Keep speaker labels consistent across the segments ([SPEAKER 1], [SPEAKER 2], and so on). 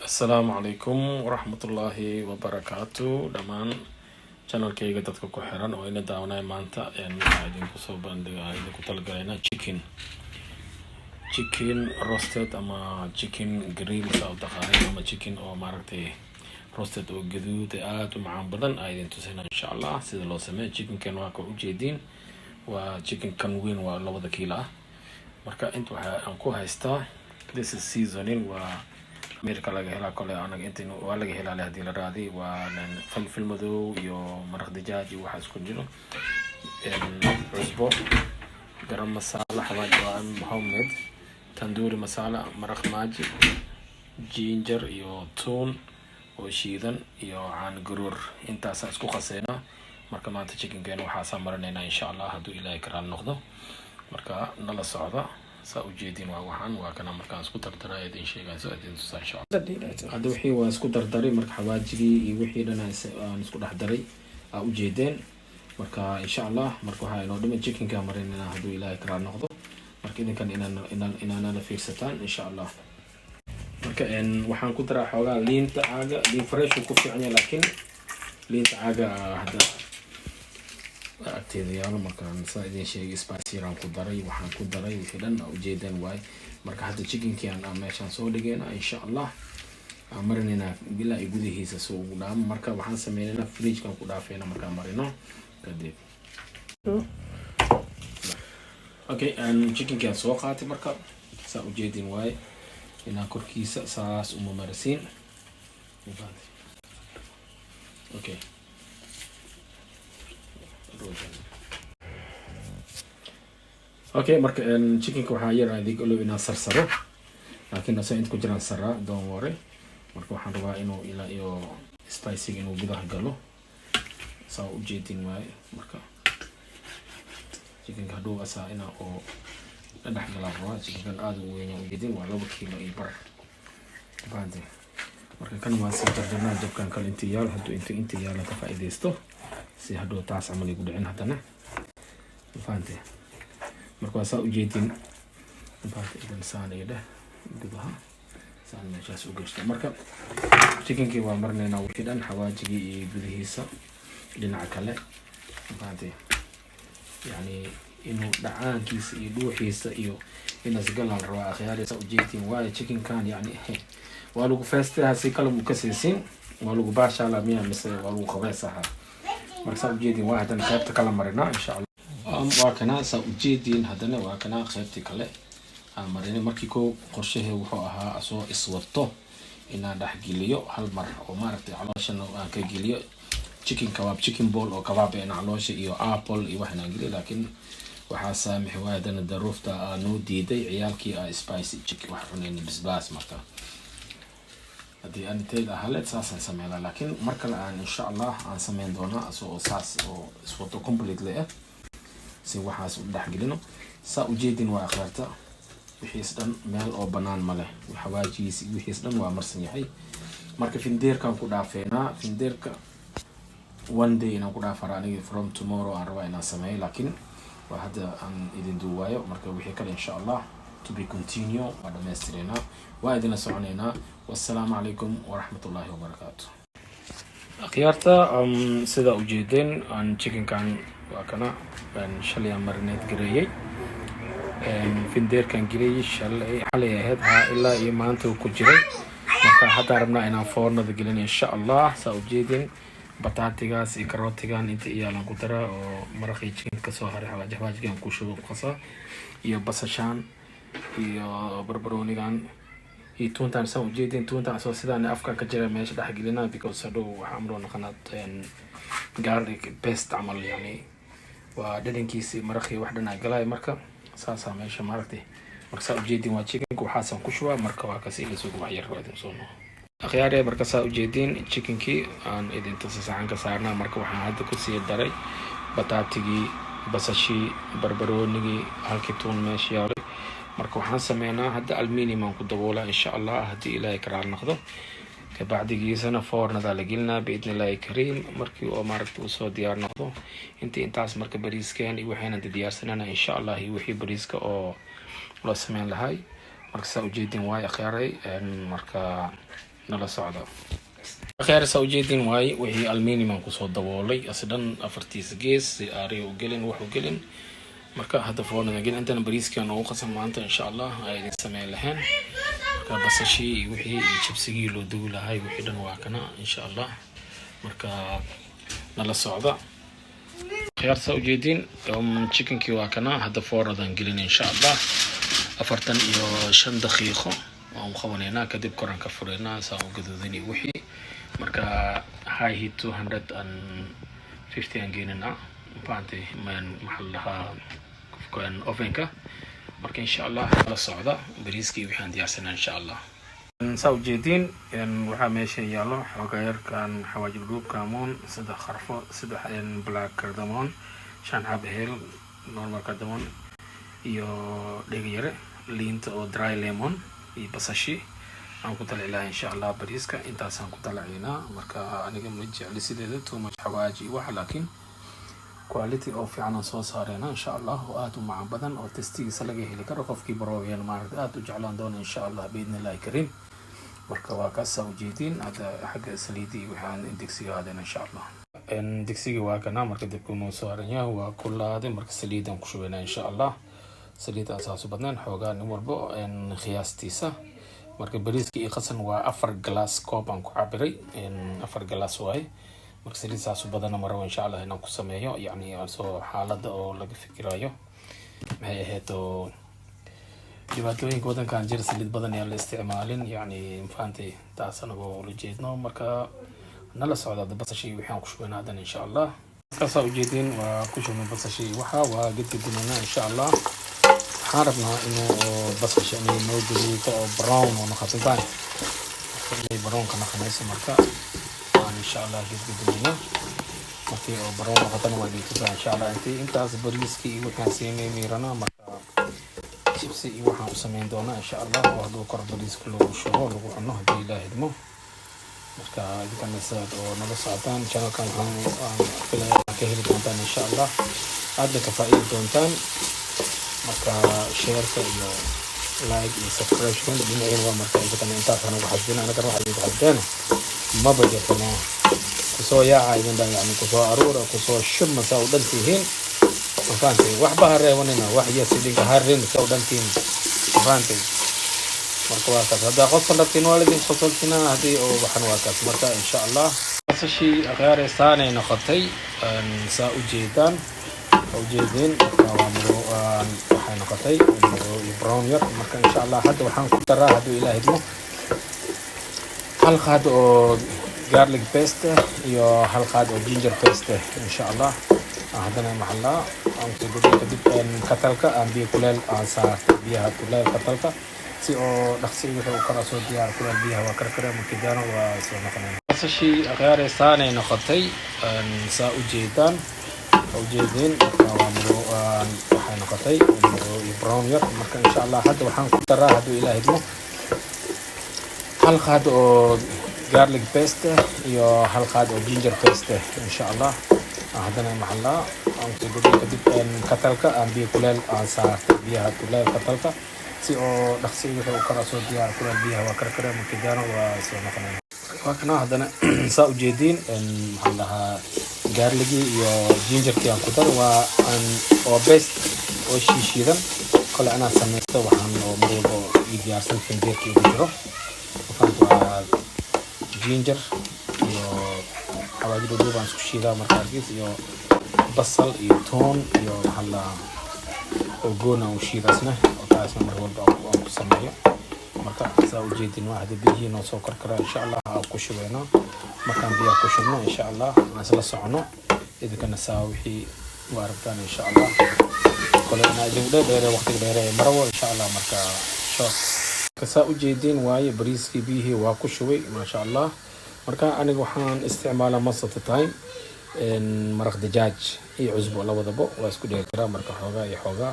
[SPEAKER 1] Asalaamu calaykum waraxmatullaahi wabarakaatu dhammaan channelkayga dadka ku xiran oo ina daawanaya maanta waxaa idinku soo bandhigaa idinku talagalayna chicken roasted ama chicken grill saa u taqaanay ama chicken oo maaragtay roasted oo gaduud aad u macaan badan aa idin tusayna insha allah sida loo sameeyo chickenkan waa ka ujeediin waa chicken kan weyn waa 2 kiilo ah marka inta waxaa aan ku haystaa this is seasoning waa Amerika laga helaa kale anaga inta waa laga helaa hadii la raadi waa filfil madow iyo maraq dijaaj iyo waxa isku jiro cusbo garam masala xawaaji waa homemade tandoori masala maraq maaji ginger iyo toon oo shiidan iyo caan garoor intaas isku qasayna marka maanta chickenkan waxa samaranayna insha Allah haduu Ilaahay karaan noqdo marka nala socda saa ujeedin waa waxaan waa kana markaan isku dardaray idin sheegayso idin tusaa insha Allah hadda wixii waa isku dardaray marka xawaajigii iyo wixii dhan aan isku dhaxdaray aa ujeedeen marka insha Allah marka waxa inoo dhiman chickenka marinayna haduu Ilaahay karaan noqdo marka idinkan inaan la fiirsataan insha Allah marka waxaan ku daraa xoogaa liinta aaga liin fresh ku fiican yahay laakiin liinta aaga hadda agteedayaal markaan saa idin sheegay spicy aan ku daray waxaan ku daray wixii dhan ujeedaan waay marka hadda chickenki aan meeshaan soo dhigayna insha Allah marinayna bilaa ay gudihiisa soo ugu dhaamo marka waxaan sameeynaa fridge kan ku dhaafayna marka marino kadib okay chickenki aan soo qaatay marka saa ujeedin waay inaan korkiisa saas uma marisiin okay okay marka chickenka waxaa yar adig olo inaan sarsaro laakiin asoo inta ku jiraan saraa don't worry marka waxaan rabaa inuu ilaa iyo spicy inuu gudaha galo saa ujeedin waay marka chickenka haduu asaa ina oo dhex galaa rabaa chickenkan aad u weyn ujeedin waa 2 kiilo iyo bar baande marka kan waa si tarjana jabkan kale intii yaal haduu intii yaal ka faa'iideysto si haduu taas amal igu dhicin hadana faante marka waa saa ujeedin faante idan saanayda gudaha saan meeshaas u gashta marka chickenki waa marnayna wixii dhan xawaajigi iyo gudihiisa dhinaca kale faante yani inuu dhacaankiisa iyo dhuuxiisa iyo inaas galaan rabaa akhyaari saa ujeedin waayo chickenkan yani waa lagu feestaha si kale uu ka siisin waa lagu baashala miya mise waa lagu qabaysaha marka saa ujeedin waa hadana qaybta kala marina insha Allah waa kana saa ujeedin hadana waa kana qaybta kale aan marina markii ko qorshahe wuxuu ahaa asoo iswato inaan dhax geliyo hal mar oo maaragtay caloosha aan ka geliyo chicken kebab chicken ball oo kebab ee caloosha iyo apple iyo waxna geliyo laakiin waxa saamix waa hadana daruufta aanu diiday ciyaalkii spicy chicken wax cuneen bisbaas marka hadii aan teeda halet saasan sameeyay laakiin marka aan insha Allah aan sameyn doona asoo saas oo iswato completely si waxaas u dhax gelino saa ujeedin waa akhirta wixii dhan meel oo banaan ma leh xawaajiisi wixii dhan waa marsan yahay marka findeerkan ku dhaafeena findeerka one day inaan ku dhaafara aniga from tomorrow aan rabaa inaan sameeyo laakiin waa hadda aan idin duuwayo marka wixii kale insha Allah to be continue waa dhameystirena waa idin soconeena والسلام عليكم ورحمة الله وبركاته أخيارتا سيدا ujeedeen aan chicken kan waa kana shalay marinaad gareeyay findeer kan gareeyay shalay xalay ahayd ilaa iyo maanta ku jiray marka hadda rabnaa inaan foornada gelin insha Allah saa ujeedeen bataatigaas iyo karootigan inta iyaalan ku dara oo maraqii chicken ka soo haray xawaajigan ku shubo qasa iyo basashaan iyo barbaroonigan tuntaan soo ujeedin tuntaan soo sidaan afka ka jira meesha dhax gelina because hadoo waxa amro naqanad garlic paste amal yani waa dhadhankiisa maraqii wax dhan galay marka saasa meesha maraqti marka soo ujeedin waa chicken ku xasan ku shuba marka waa kasi la soo wax yar raadin soo no akhyaare marka soo ujeedin chickenki aan idin saxan ka saarna marka waxaan hadda ku sii daray bataatigii basashi barbaroonigi halkii tuun meesha yaalo marka waxaan sameeynaa hadda aluminium aan ku daboolaa insha Allah hadii Ilaahay karaan noqdo ka bacdigiisana foornada la gelina biidnillaahi kariim markii oo maaragtay soo diyaar noqdo intaas marka bariiskan iyo waxaan diyaarsanana insha Allah iyo wixii bariiska oo loo sameyn lahay marka saa ujeedin way akhiray marka nala socda. Khayr sawjeedin waay wixii aluminium ku soo daboolay asdan afartiisa gees si aari u gelin wax u gelin marka hadda foornada gelin intana bariiskan oo qasam maanta insha Allah ay idin sameeyay lahayn marka basashi wixii chipsigii loo duwi lahay wixii dhan waa kana insha Allah marka nala socda. Khayr sawjeedin chickenkii waa kana hadda foornadan gelin insha Allah 45 daqiiqo waan qabanayna kadib koranka furayna saa u gaduudani wixii marka high heat 250 aan geynina baanti man maxallaha qofkan ovenka marka insha Allah la socda bariiskii waxaan diyaarsanaa insha Allah soo jeedin waxa meesha yaalo xogaayarkan xawaajir group kaamon saddex kharfo saddex black cardamom shan xab heel normal cardamom iyo dhegayare liinta oo dry lemon iyo basashi aan ku talciilaa insha Allah bariiska intaasaan ku talciinaa marka aniga ma jecli sideeda too much xawaaji wax laakiin quality oo fiican soo saarayna insha Allah oo aad u macaan badan oo tastigiisa laga heli karo qofkii barooyeen maaragtay aad u jeclaan doona insha Allah biidnillaahi kariim marka waa ka soo jeedin hada xagga saliidii waxaan digsiga aadana insha Allah digsiga waa kana marka dibku noo saaraya waa kullaaday marka saliidan ku shubeyna insha Allah saliida asaas badnaan xoogaa nin walba qiyaastiisa marka bariiska iyo qasan waa 4 glass koob aan ku cabiray 4 glass waay marka saliid saas badan maro insha Allah inaan ku sameeyo yani soo xaalada oo laga fikirayo maxay ahayd dhibaatooyinka wadankan jira saliid badan ee la isticmaalin yani faantay taas anagu la jeedno marka nala socda basashi waxaan ku shubeyna hadan insha Allah kaas oo jeedin waa ku shubeyna basashi waxa waa gedgedinayna insha Allah عارفنا إنه بس عشان موجود أو براون ونخطبان اللي براون كنا خميس مركا إن شاء الله جد بدنا مكي أو براون ونخطبان وبيتوزع إن شاء الله أنت بريسكي وكان سيمي ميرنا مركا شيبسي وحنا مسمين دونا إن شاء الله وهذا قرب بريسك له شغل وعنه بيلا هدمه مركا إذا كان نساد أو نبص عطان كانوا كان في كهل دونتان إن شاء الله هذا كفائل دونتان marka share iyo like iyo subscribe dinayna waa marka inta kana inta kana waxa jina anaga waxa inta hadana ma bajetana kusoo yaacay inda yani kusoo aruura kusoo shubma saa u dhantihiin faantay wax ba hareewanina wax yeesidinka hareen saa u dhantiin faantay marka waa ka hada qof labtiin waalidin qosoltina hadii oo waxan waa kaas marka insha Allah asashi aqaare saanay noqotay saa u jeedaan وجيدين waxay noqotay brown yar marka insha Allah hadda waxaan ku daraa haduu ilaahay idmo hal qaad oo garlic paste iyo hal qaad oo ginger paste insha Allah hadana maxalla aan ku gudbin kadib katalka aan biyo kuleel aan saar biyaha kuleel katalka si oo dhaqsi wuxuu kala soo diyaar kuleel biyaha waa karkare markii daana waa soo noqonay asashi aqaare saanay noqotay saa u jeedaan وجيدين waxay noqotay brown yar marka insha Allah hadda waxaan ku daraa haduu ilaahay idmo hal qaad oo garlic paste iyo hal qaad oo ginger paste insha Allah hadana maxalla aan ku gudbin kadib katalka aan biyo kuleel aan saar biyaha kuleel katalka si oo dhaqsi wuxuu kala soo diyaar kuleel biyaha waa karkare markii daana waa soo noqonay wakana hadana saa u jeedin maxallaha garlic iyo ginger ki aan ku dar waa aan oo best oo shiishidan kala ana sameeyay waxaan oo marwalba diyaarsan finjeerki ugu jiro waxaan ginger iyo xawaajir duubaan isku shiidaa markaas iyo basal iyo toon iyo maxalla oo goona u shiidasna oo taasna marwalba aan ku sameeyo marka saa u jeedin waa hada biyo noo soo karkara insha Allah aan ku shubeyno markaan biyo ku shubno insha Allah nasla socono إذا كان ساوي واربطان إن شاء الله كلنا جودة دير وقت دير مروة إن شاء الله مركا شو كساو جيدين واي بريس في بيه واكو شوي ما شاء الله مركا أنا وحان استعمال مصة تايم إن مرق دجاج عزبو ولا وضبو واسكو دير كرا مركا حوغا يحوغا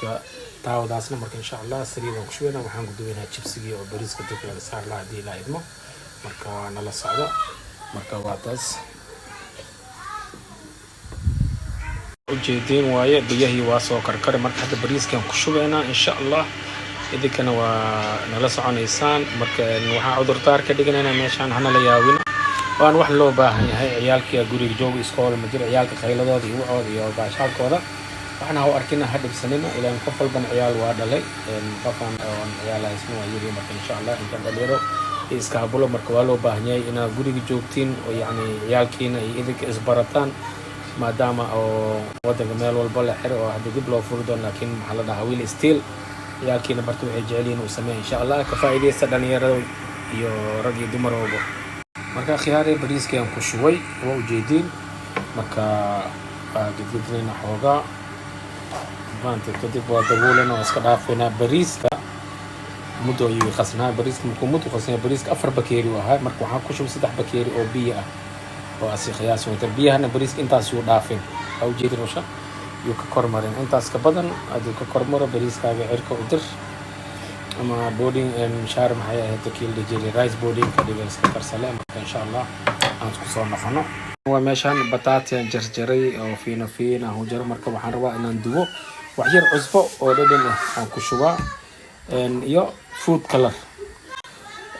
[SPEAKER 1] سواء تاو داسنا مركا إن شاء الله سرينا وكشوينا وحان قدوينها تشيبسيجي أو بريس كتوك على سار لا دي لا إدمو مركا نلا صعدة مركا واتس ujeedeen waaye biyahii waa soo karkare marka hadda bariiskan ku shubeena insha Allah idinkana waa nala soconaysaan marka waxaan cudurdaar ka dhiganaynaa meeshaan hana la yaawin waan wax loo baahan yahay ciyaalka guriga jooga iskool ma jiro ciyaalka khayladooda iyo wacooda iyo baashaalkooda waxaan ha u arkina ha dhibsanina ilaan qof walban ciyaal waa dhalay qofaan oon ciyaal haysna waa yiri marka insha allah intaan dhalinyaro iskaabulo marka waa loo baahan yahay inaad guriga joogtiin oo yacni ciyaalkiina iyo idinka isbarataan maadaama oo waddanka meel walba la xiro oo hadda dib loo furi doono laakiin maxaa la dhahaa wiil stiil ciyaalkiina barta waxay jecel yihiin uu sameeya insha allah ka faa'iidaysta dhalinyarada iyo rag iyo dumar walba marka khiyaarey bariiskii aan ku shubay waa ujeediin marka waa gedgedinayna xoogaa maanta kadib waa daboolana waa iska dhaafaynaa bariiska muddo ayuu qasnaa bariiska markuu muddo qasnaa bariiska 4 bakeeri u ahaa marka waxaan ku shubay 3 bakeeri oo biyo ah oo asi qiyaas wada biyahana bariiska intaas uu dhaafin ha u jeedin rusha yuu ka kormarin intaas ka badan aduu ka kormaro bariiskaaga cirka u dir ama boarding shaar maxay ahayd kiil dijili rice boarding ka dhigan iska karsale marka insha allah aan isku soo noqono waa meeshaan bataati aan jarjaray oo fiina aan jar marka waxaan rabaa inaan dubo wax yar cusbo oo dhadhan ah aan ku shubaa iyo food color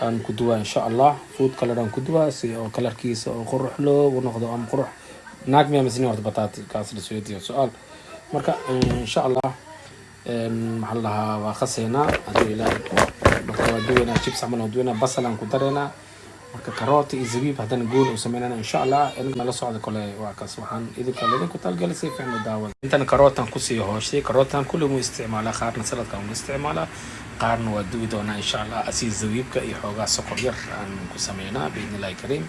[SPEAKER 1] aan ku duwaa insha allah food color aan ku duwaa si oo kalarkiisa oo qurux loo noqdo ama qurux naag miya masni wada bataati kaas la soo diyo su'aal marka insha allah maxaa lahaa waa qaseynaa hadii ilaahay marka waa duwanaa chips ama duwanaa basal aan ku dareynaa marka karooti iyo zabiib hadana gool u sameynaa insha allah in la socdo kale waa kaas waxaan idinku talgalay si fiican u daawada intan karootan ku sii hooshay karootan kullu mu isticmaalaa qaarna saladka u isticmaalaa qaarna waa duwi doonaa insha allah asi zabiibka iyo xoogaa sokor yar aan ku sameynaa biidnillaahi kariim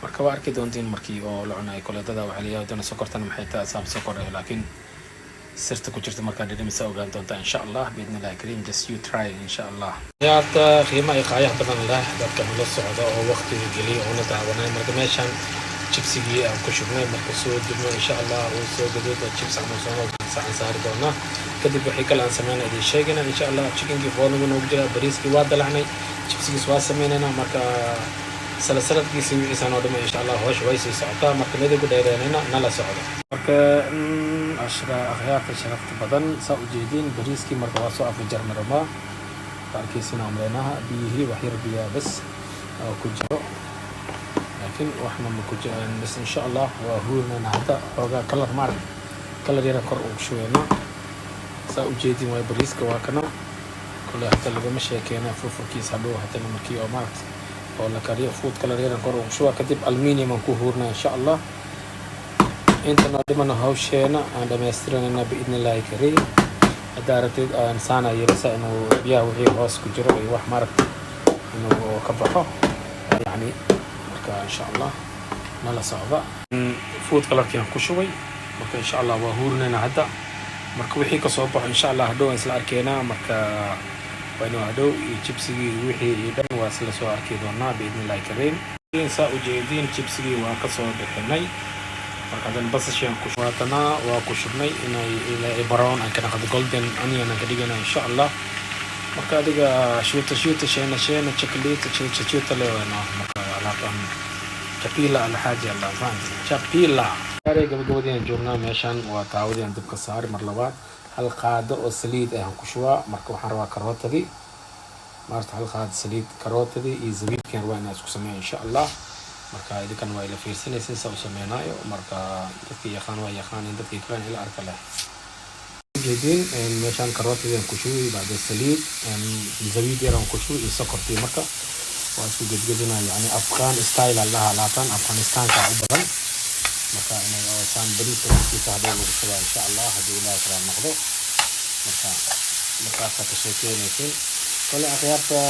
[SPEAKER 1] marka waa arki doontiin markii oo la cunay koleedada waxa la yiraahdaa sokortan maxay tahay saab sokor laakiin sirta ku jirta marka dhadhamisa ogaan doontaa insha allah biidnillaahi kariim just you try insha allah yaata qiimo ay qaayax badan leh dadka la socda oo waqtiga geliya oo la daawanay marka meeshan chipsigii aan ku shubnay marka soo dibno insha allah oo soo gaduuda chips ama soo saan saar doona kadib wixii kale aan sameynaa idin sheegana insha allah chickenkii foornada noogu jira bariiskii waa dalacnay chipsigiis waa sameynayna marka saladkiisa wixiisa noo dhama insha allah hoosh way sii socotaa marka midaygu dheereynayna nala socdo marka akhyaarta sharafta badan saa ujeediin bariiskii marka waa soo afjarna rabaa qaarkiisina amreynaha biyihii wax yar biyaa bas oo ku jiro laakiin waxna ma ku jiraan bas insha allah waa huurnana hadda xoogaa kalar yara kor ugu shubayna saa ujeediin waa bariiska waa kana kule hadda lagama sheekeena furfurkiisa hadhow haddana markii oo maaragta oo la kariyo food kalar yara kor ugu shubaa kadib aluminium aan ku huurnaa insha allah inta dhimana hawsheena aan dhameystirnayna biidnillaahi kariim hadda aragtid aan saana yeelisa inuu biyaha wixii hoos ku jiro iyo wax maaragta inuu ka baxo yani marka insha allah nala socda food kalarkii aan ku shubay marka insha allah waa huurnayna hadda marka wixii ka soo baxo insha allah hadhow aan isla arkeynaa marka waa inuu hadhow iyo chipsigii wixii iyo dhan waa isla soo arki doonaa biidnillaahi kariim saa ujeediin chipsigii waa ka soo bixinay marka hadan basashaan ku shubnaa waa ku shubnay inay brown aan ka naqdo golden onion aan ka dhigana insha allah marka adiga shuuta sheena chocolate leewana marka alaabtan chapila alxaaji allah faanta chapila gabagabadii aan joognaa meeshaan waa taawadii aan dabka saari mar labaad hal qaado oo saliid ah aan ku shubaa marka waxaan rabaa karootadii maarta hal qaado saliid karootadii iyo zabiibkii rabaa inaan isku sameeyo insha allah marka idinkan waa ila fiirsanaysiin saa u sameynaayo marka dadkii yaqaan waa yaqaaneen dadkii kalena ila arka leh jeedin meeshaan karootadii aan ku shubay bacda saliid zabiib yar aan ku shubay iyo sokortii marka waa isku gedgedinaa yani afghan style allaha laatan afghanistanka u badan marka inay saan bariiska kiisa hadhow lagu shubaa insha allah haddii ilaahay kala noqdo markaasaa ka sheekeynaysiin kale akhyaarta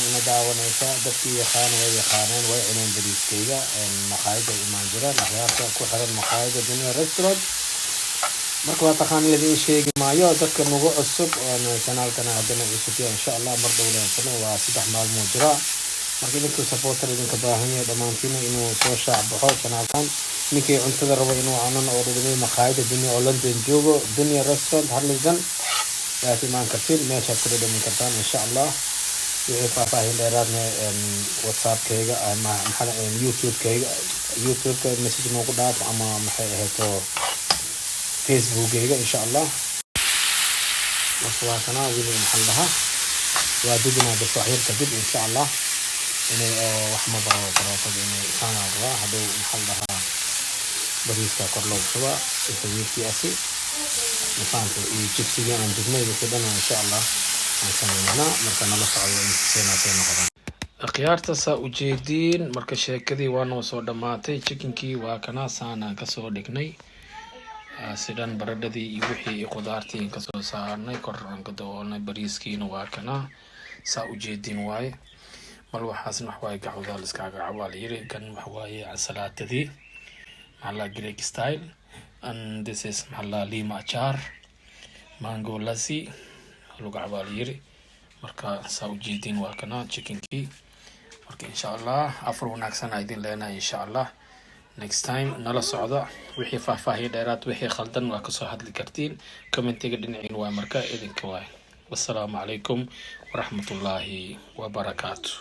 [SPEAKER 1] ina daawanaysa dadkii yaqaan way yaqaaneen way cuneen bariiskayga maqaayada imaan jiraan akhyaarta ku xiran maqaayada dunia restaurant marka waa taqaan ladin sheegi maayo dadka nagu cusub kanaalkana haddana cusubya insha allah mar dhow leensano waa 3 maalmood jira marka idinkuu supporter idinka baahan yahay dhammaantiina inuu soo shaac baxo kanaalkan ninkii cuntada rabo inuu cunan oo dhadhamay maqaayada dunia oo London joogo dunia restaurant harleydan imaan kartiin meeshaad ku dhadhamin kartaan insha allah wixii faahfaahin dheeraadna whatsappkayga ama youtubeka message noogu dhaaf ama maxay ahayto facebookayga insha allah marka waa kana wili maxaan dhahaa
[SPEAKER 2] وادبنا بالصحيح كذب إن شاء الله إنه وحمد برا إنه كان الرا هذا محلها بريسكا كرلو سوا يسوي في أسي مثلا يجيبسي أنا جبني بكذا إن شاء الله نسمينا مركنا الله صعب سنة قدام
[SPEAKER 1] akhyaarta saa u jeediin marka sheekadii waa noo soo dhammaatay chickenkii waa kana saanaan kasoo dhignay sidan baradhadii iyo wixii qudaartii kasoo saarnay kor aan ka daboolnay bariiskiina waa kana saa u jeediin waaye mal waxaasna wax waaye gacwada la iskaaga cabaa la yiri kan wax waaye ansalaatadii maxaa Greek style and this is maxaa lima achar mango lassi lagu cabaa la yiri marka saa u jeediin waa kana chickenkii marka insha Allah afar wanaagsan idin leenahay insha Allah next time nala socda wixii faahfaahin dheeraad wixii khaldan waa ka soo hadli kartiin commentiga dhinacin waa marka idinka waay wassalaamu calaykum waraxmatullaahi wabarakaatuh